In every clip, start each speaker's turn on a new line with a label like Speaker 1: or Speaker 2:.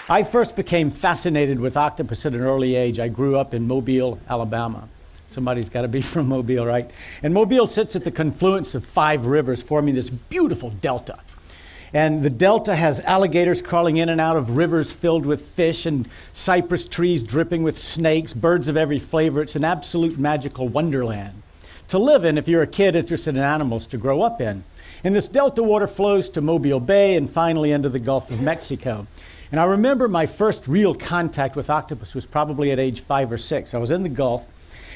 Speaker 1: I first became fascinated with octopus at an early age. I grew up in Mobile, Alabama. Somebody's got to be from Mobile, right? And Mobile sits at the confluence of 5 rivers, forming this beautiful delta. And the delta has alligators crawling in and out of rivers filled with fish and cypress trees dripping with snakes, birds of every flavor. It's an absolute magical wonderland to live in if you're a kid interested in animals to grow up in. And this delta water flows to Mobile Bay and finally into the Gulf of Mexico. And I remember my first real contact with octopus was probably at age 5 or 6. I was in the Gulf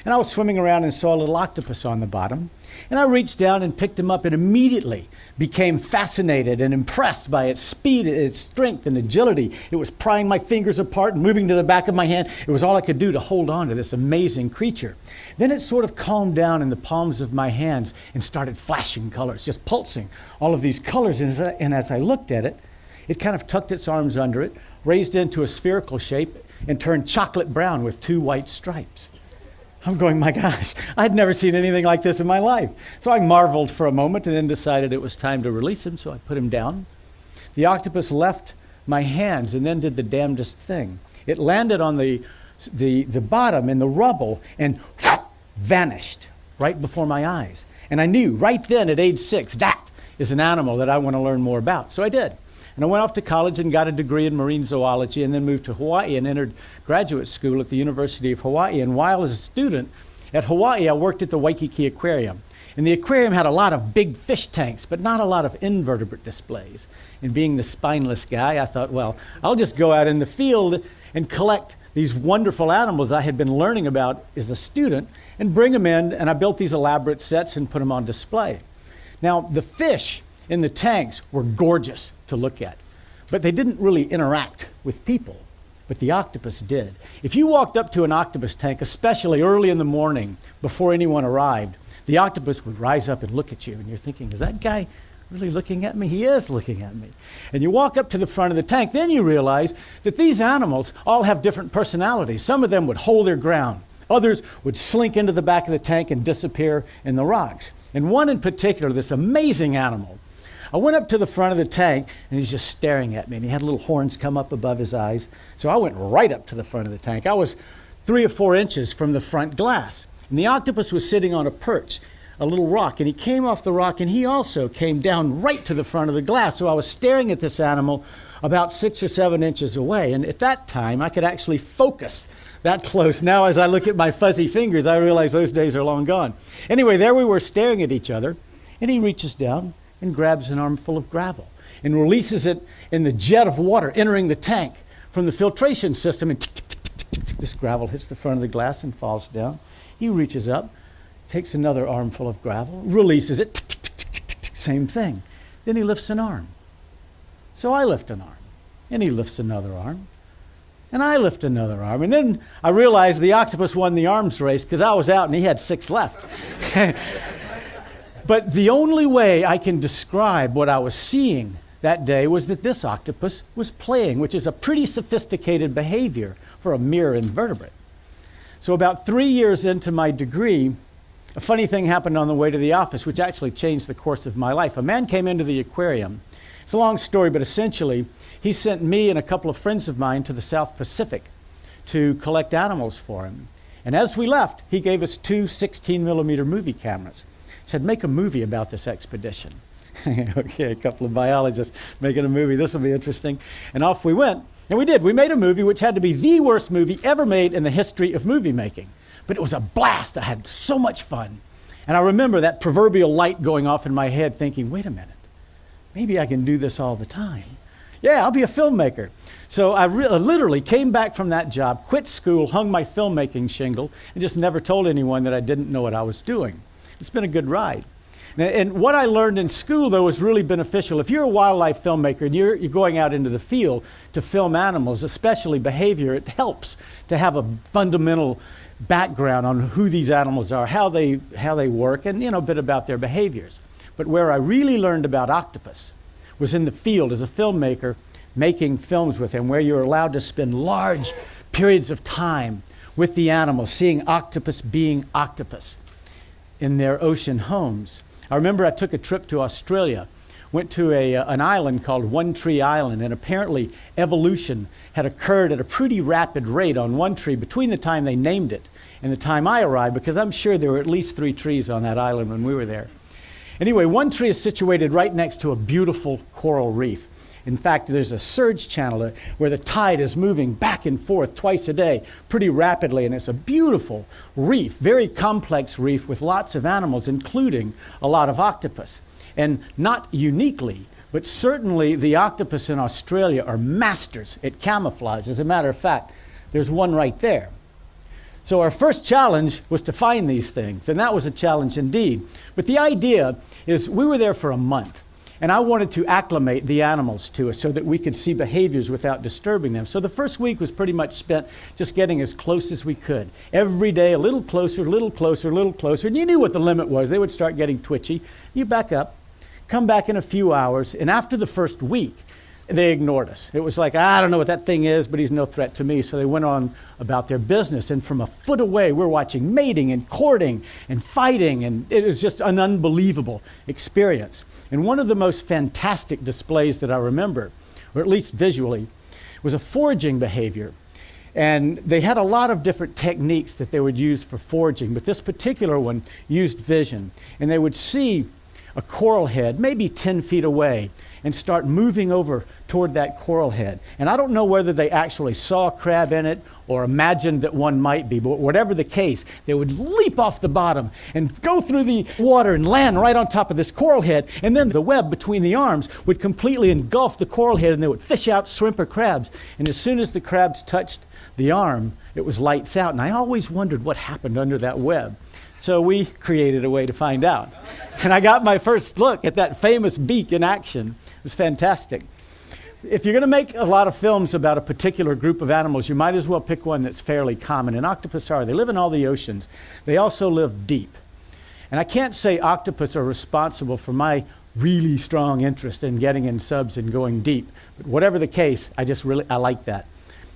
Speaker 1: and I was swimming around and saw a little octopus on the bottom. And I reached down and picked him up and immediately became fascinated and impressed by its speed, its strength and agility. It was prying my fingers apart and moving to the back of my hand. It was all I could do to hold on to this amazing creature. Then it sort of calmed down in the palms of my hands and started flashing colors, just pulsing all of these colors. And as I looked at it, it kind of tucked its arms under it, raised into a spherical shape, and turned chocolate brown with 2 white stripes. I'm going, my gosh, I'd never seen anything like this in my life. So I marveled for a moment and then decided it was time to release him, so I put him down. The octopus left my hands and then did the damnedest thing. It landed on the bottom in the rubble and vanished right before my eyes. And I knew right then at age 6, that is an animal that I want to learn more about. So I did. And I went off to college and got a degree in marine zoology and then moved to Hawaii and entered graduate school at the University of Hawaii. And while as a student at Hawaii, I worked at the Waikiki Aquarium. And the aquarium had a lot of big fish tanks, but not a lot of invertebrate displays. And being the spineless guy, I thought, well, I'll just go out in the field and collect these wonderful animals I had been learning about as a student and bring them in. And I built these elaborate sets and put them on display. Now, the fish in the tanks were gorgeous to look at, but they didn't really interact with people, but the octopus did. If you walked up to an octopus tank, especially early in the morning before anyone arrived, the octopus would rise up and look at you, and you're thinking, is that guy really looking at me? He is looking at me. And you walk up to the front of the tank, then you realize that these animals all have different personalities. Some of them would hold their ground. Others would slink into the back of the tank and disappear in the rocks. And one in particular, this amazing animal, I went up to the front of the tank and he's just staring at me, and he had little horns come up above his eyes. So I went right up to the front of the tank. I was 3 or 4 inches from the front glass. And the octopus was sitting on a perch, a little rock, and he came off the rock and he also came down right to the front of the glass. So I was staring at this animal about 6 or 7 inches away. And at that time, I could actually focus that close. Now, as I look at my fuzzy fingers, I realize those days are long gone. Anyway, there we were staring at each other, and he reaches down and grabs an armful of gravel and releases it in the jet of water entering the tank from the filtration system, and this gravel hits the front of the glass and falls down. He reaches up, takes another armful of gravel, releases it, same thing. Then he lifts an arm. So I lift an arm, and he lifts another arm, and I lift another arm. And then I realized the octopus won the arms race because I was out and he had 6 left. But the only way I can describe what I was seeing that day was that this octopus was playing, which is a pretty sophisticated behavior for a mere invertebrate. So about 3 years into my degree, a funny thing happened on the way to the office, which actually changed the course of my life. A man came into the aquarium. It's a long story, but essentially, he sent me and a couple of friends of mine to the South Pacific to collect animals for him. And as we left, he gave us 2 16mm movie cameras. Said, make a movie about this expedition. Okay, a couple of biologists making a movie. This will be interesting. And off we went. And we did. We made a movie which had to be the worst movie ever made in the history of movie making. But it was a blast. I had so much fun. And I remember that proverbial light going off in my head thinking, wait a minute, maybe I can do this all the time. Yeah, I'll be a filmmaker. So I literally came back from that job, quit school, hung my filmmaking shingle, and just never told anyone that I didn't know what I was doing. It's been a good ride. And what I learned in school, though, was really beneficial. If you're a wildlife filmmaker and you're going out into the field to film animals, especially behavior, it helps to have a fundamental background on who these animals are, how they work, and a bit about their behaviors. But where I really learned about octopus was in the field as a filmmaker, making films with him, where you're allowed to spend large periods of time with the animals, seeing octopus being octopus in their ocean homes. I remember I took a trip to Australia went to an island called One Tree Island, and apparently evolution had occurred at a pretty rapid rate on One Tree between the time they named it and the time I arrived, because I'm sure there were at least 3 trees on that island when we were there. Anyway, One Tree is situated right next to a beautiful coral reef. In fact, there's a surge channel where the tide is moving back and forth twice a day pretty rapidly, and it's a beautiful reef, very complex reef with lots of animals, including a lot of octopus. And not uniquely, but certainly the octopus in Australia are masters at camouflage. As a matter of fact, there's one right there. So our first challenge was to find these things, and that was a challenge indeed. But the idea is we were there for a month, and I wanted to acclimate the animals to us so that we could see behaviors without disturbing them. So the first week was pretty much spent just getting as close as we could. Every day, a little closer, a little closer, a little closer. And you knew what the limit was. They would start getting twitchy. You back up, come back in a few hours, and after the first week, they ignored us. It was like, I don't know what that thing is, but he's no threat to me. So they went on about their business. And from a foot away, we're watching mating and courting and fighting. And it was just an unbelievable experience. And one of the most fantastic displays that I remember, or at least visually, was a foraging behavior. And they had a lot of different techniques that they would use for foraging, but this particular one used vision. And they would see a coral head, maybe 10 feet away, and start moving over toward that coral head. And I don't know whether they actually saw a crab in it or imagined that one might be, but whatever the case, they would leap off the bottom and go through the water and land right on top of this coral head, and then the web between the arms would completely engulf the coral head, and they would fish out shrimp or crabs. And as soon as the crabs touched the arm, it was lights out. And I always wondered what happened under that web. So we created a way to find out. And I got my first look at that famous beak in action. It was fantastic. If you're going to make a lot of films about a particular group of animals, you might as well pick one that's fairly common. And octopus are. They live in all the oceans. They also live deep. And I can't say octopus are responsible for my really strong interest in getting in subs and going deep. But whatever the case, I like that.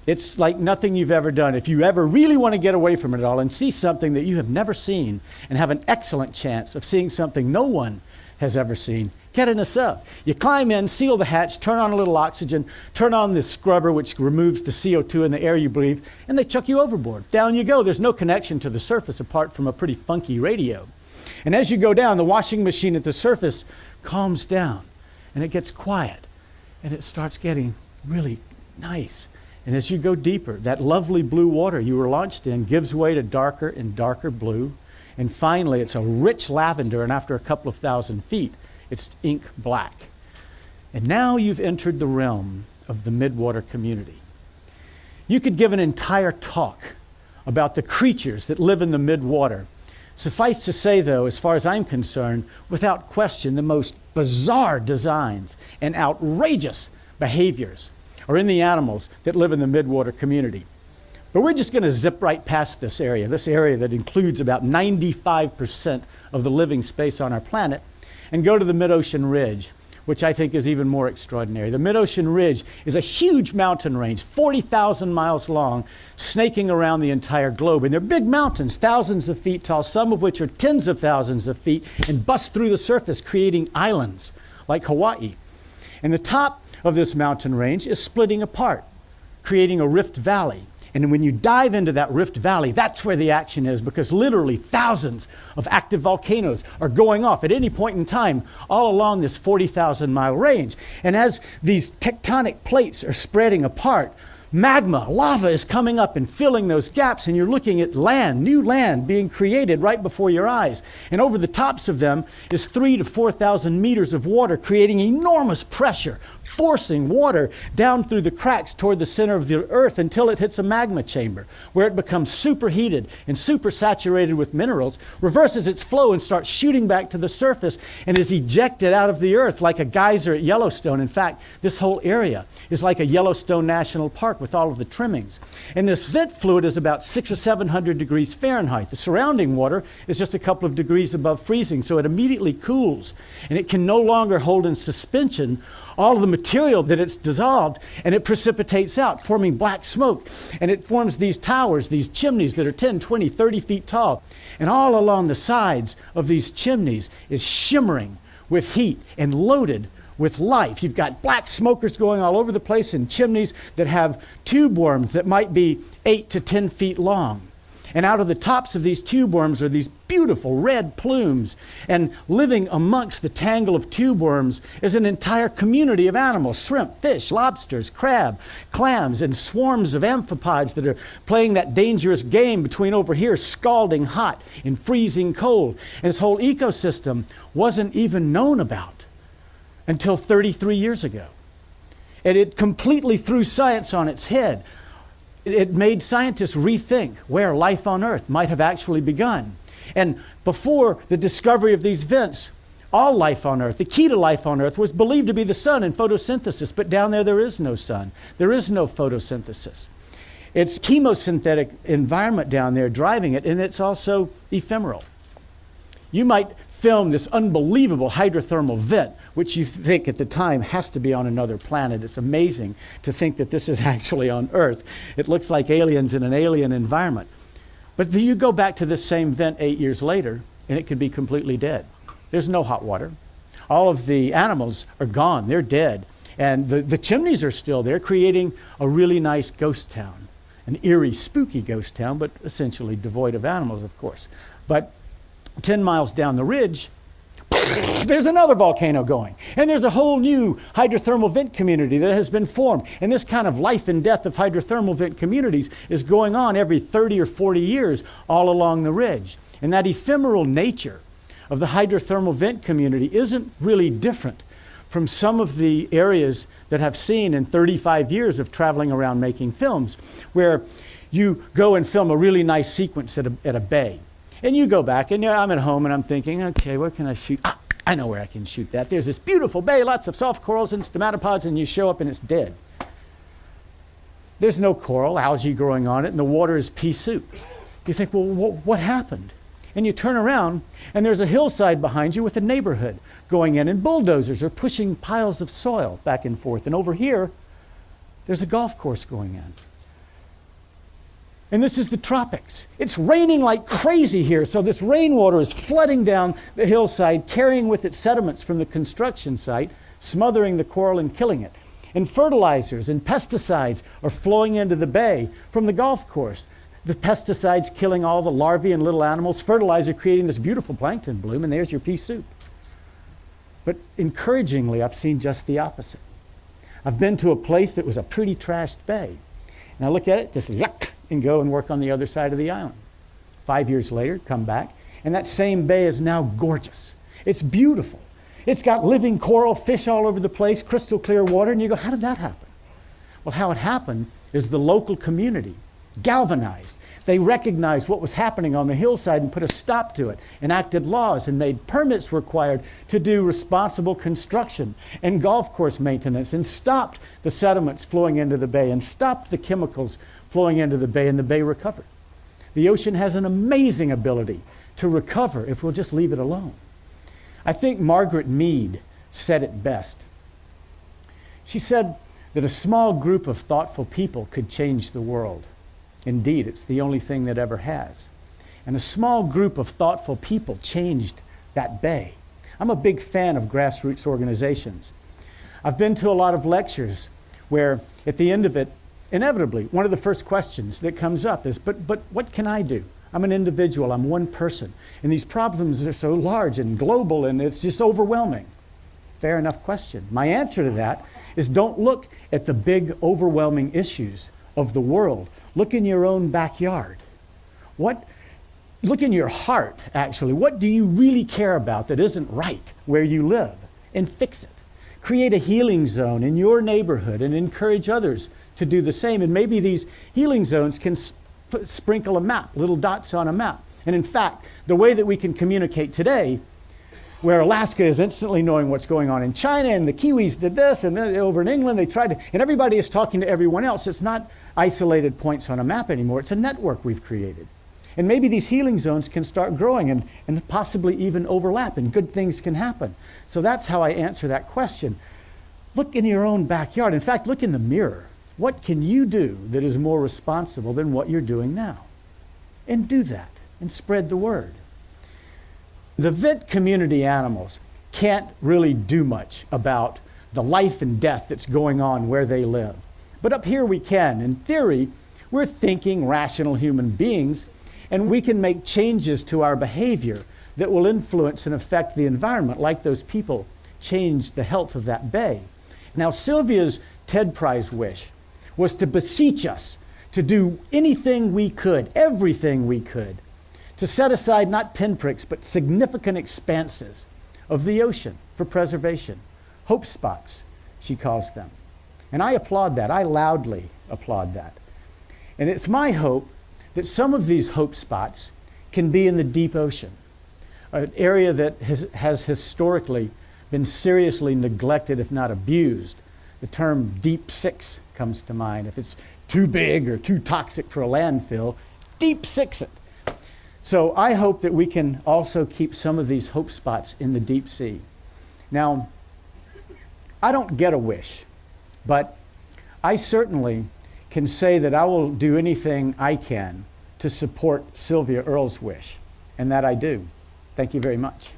Speaker 1: It's like nothing you've ever done. If you ever really want to get away from it all and see something that you have never seen and have an excellent chance of seeing something no one has ever seen, get in a sub. You climb in, seal the hatch, turn on a little oxygen, turn on the scrubber which removes the CO2 in the air you breathe, and they chuck you overboard. Down you go. There's no connection to the surface apart from a pretty funky radio. And as you go down, the washing machine at the surface calms down, and it gets quiet, and it starts getting really nice. And as you go deeper, that lovely blue water you were launched in gives way to darker and darker blue. And finally, it's a rich lavender, and after a couple of thousand feet, it's ink black. And now you've entered the realm of the midwater community. You could give an entire talk about the creatures that live in the midwater. Suffice to say, though, as far as I'm concerned, without question, the most bizarre designs and outrageous behaviors are in the animals that live in the midwater community. But we're just going to zip right past this area that includes about 95% of the living space on our planet, and go to the mid-ocean ridge, which I think is even more extraordinary. The mid-ocean ridge is a huge mountain range, 40,000 miles long, snaking around the entire globe. And they're big mountains, thousands of feet tall, some of which are tens of thousands of feet, and bust through the surface, creating islands like Hawaii. And the top of this mountain range is splitting apart, creating a rift valley. And when you dive into that rift valley, that's where the action is, because literally thousands of active volcanoes are going off at any point in time all along this 40,000 mile range. And as these tectonic plates are spreading apart, magma, lava is coming up and filling those gaps, and you're looking at land, new land being created right before your eyes. And over the tops of them is 3,000 to 4,000 meters of water, creating enormous pressure, forcing water down through the cracks toward the center of the earth until it hits a magma chamber, where it becomes superheated and supersaturated with minerals, reverses its flow and starts shooting back to the surface, and is ejected out of the earth like a geyser at Yellowstone. In fact, this whole area is like a Yellowstone National Park with all of the trimmings. And this vent fluid is about 600 or 700 degrees Fahrenheit. The surrounding water is just a couple of degrees above freezing, so it immediately cools, and it can no longer hold in suspension all of the material that it's dissolved, and it precipitates out, forming black smoke. And it forms these towers, these chimneys that are 10, 20, 30 feet tall. And all along the sides of these chimneys is shimmering with heat and loaded with life. You've got black smokers going all over the place in chimneys that have tube worms that might be 8 to 10 feet long. And out of the tops of these tube worms are these beautiful red plumes. And living amongst the tangle of tube worms is an entire community of animals: shrimp, fish, lobsters, crab, clams, and swarms of amphipods that are playing that dangerous game between over here scalding hot and freezing cold. And this whole ecosystem wasn't even known about until 33 years ago. And it completely threw science on its head. It made scientists rethink where life on Earth might have actually begun. And before the discovery of these vents, all life on Earth, the key to life on Earth, was believed to be the sun and photosynthesis. But down there is no sun. There is no photosynthesis. It's chemosynthetic environment down there driving it, and it's also ephemeral. You might film this unbelievable hydrothermal vent, which you think at the time has to be on another planet. It's amazing to think that this is actually on Earth. It looks like aliens in an alien environment. But then you go back to this same vent 8 years later, and it could be completely dead. There's no hot water. All of the animals are gone. They're dead. And the chimneys are still there, creating a really nice ghost town. An eerie, spooky ghost town, but essentially devoid of animals, of course. But 10 miles down the ridge, there's another volcano going. And there's a whole new hydrothermal vent community that has been formed. And this kind of life and death of hydrothermal vent communities is going on every 30 or 40 years all along the ridge. And that ephemeral nature of the hydrothermal vent community isn't really different from some of the areas that I've seen in 35 years of traveling around making films, where you go and film a really nice sequence at a bay. And you go back, and I'm at home, and I'm thinking, okay, where can I shoot? I know where I can shoot that. There's this beautiful bay, lots of soft corals and stomatopods, and you show up, and it's dead. There's no coral, algae growing on it, and the water is pea soup. You think, well, what happened? And you turn around, and there's a hillside behind you with a neighborhood going in, and bulldozers are pushing piles of soil back and forth. And over here, there's a golf course going in. And this is the tropics. It's raining like crazy here, so this rainwater is flooding down the hillside, carrying with it sediments from the construction site, smothering the coral and killing it. And fertilizers and pesticides are flowing into the bay from the golf course. The pesticides killing all the larvae and little animals, fertilizer creating this beautiful plankton bloom, and there's your pea soup. But encouragingly, I've seen just the opposite. I've been to a place that was a pretty trashed bay. And I look at it, just yuck, and go and work on the other side of the island. 5 years later, come back, and that same bay is now gorgeous. It's beautiful. It's got living coral, fish all over the place, crystal clear water, and you go, how did that happen? Well, how it happened is the local community galvanized. They recognized what was happening on the hillside and put a stop to it, enacted laws and made permits required to do responsible construction and golf course maintenance, and stopped the sediments flowing into the bay and stopped the chemicals flowing into the bay, and the bay recovered. The ocean has an amazing ability to recover if we'll just leave it alone. I think Margaret Mead said it best. She said that a small group of thoughtful people could change the world. Indeed, it's the only thing that ever has. And a small group of thoughtful people changed that bay. I'm a big fan of grassroots organizations. I've been to a lot of lectures where at the end of it, inevitably, one of the first questions that comes up is, but what can I do? I'm an individual, I'm one person, and these problems are so large and global, and it's just overwhelming. Fair enough question. My answer to that is, don't look at the big, overwhelming issues of the world. Look in your own backyard. Look in your heart, actually. What do you really care about that isn't right where you live? And fix it. Create a healing zone in your neighborhood and encourage others to do the same. And maybe these healing zones can sprinkle a map, little dots on a map. And in fact, the way that we can communicate today, where Alaska is instantly knowing what's going on in China, and the Kiwis did this, and then over in England they tried to, and everybody is talking to everyone else. It's not isolated points on a map anymore. It's a network we've created. And maybe these healing zones can start growing and possibly even overlap, and good things can happen. So that's how I answer that question. Look in your own backyard. In fact, look in the mirror. What can you do that is more responsible than what you're doing now? And do that, and spread the word. The vent community animals can't really do much about the life and death that's going on where they live. But up here we can. In theory, we're thinking, rational human beings, and we can make changes to our behavior that will influence and affect the environment, like those people changed the health of that bay. Now, Sylvia's TED Prize wish was to beseech us to do anything we could, everything we could, to set aside not pinpricks, but significant expanses of the ocean for preservation. Hope spots, she calls them. And I applaud that. I loudly applaud that. And it's my hope that some of these hope spots can be in the deep ocean, an area that has historically been seriously neglected, if not abused. The term deep six comes to mind. If it's too big or too toxic for a landfill, deep six it. So I hope that we can also keep some of these hope spots in the deep sea. Now, I don't get a wish, but I certainly can say that I will do anything I can to support Sylvia Earle's wish, and that I do. Thank you very much.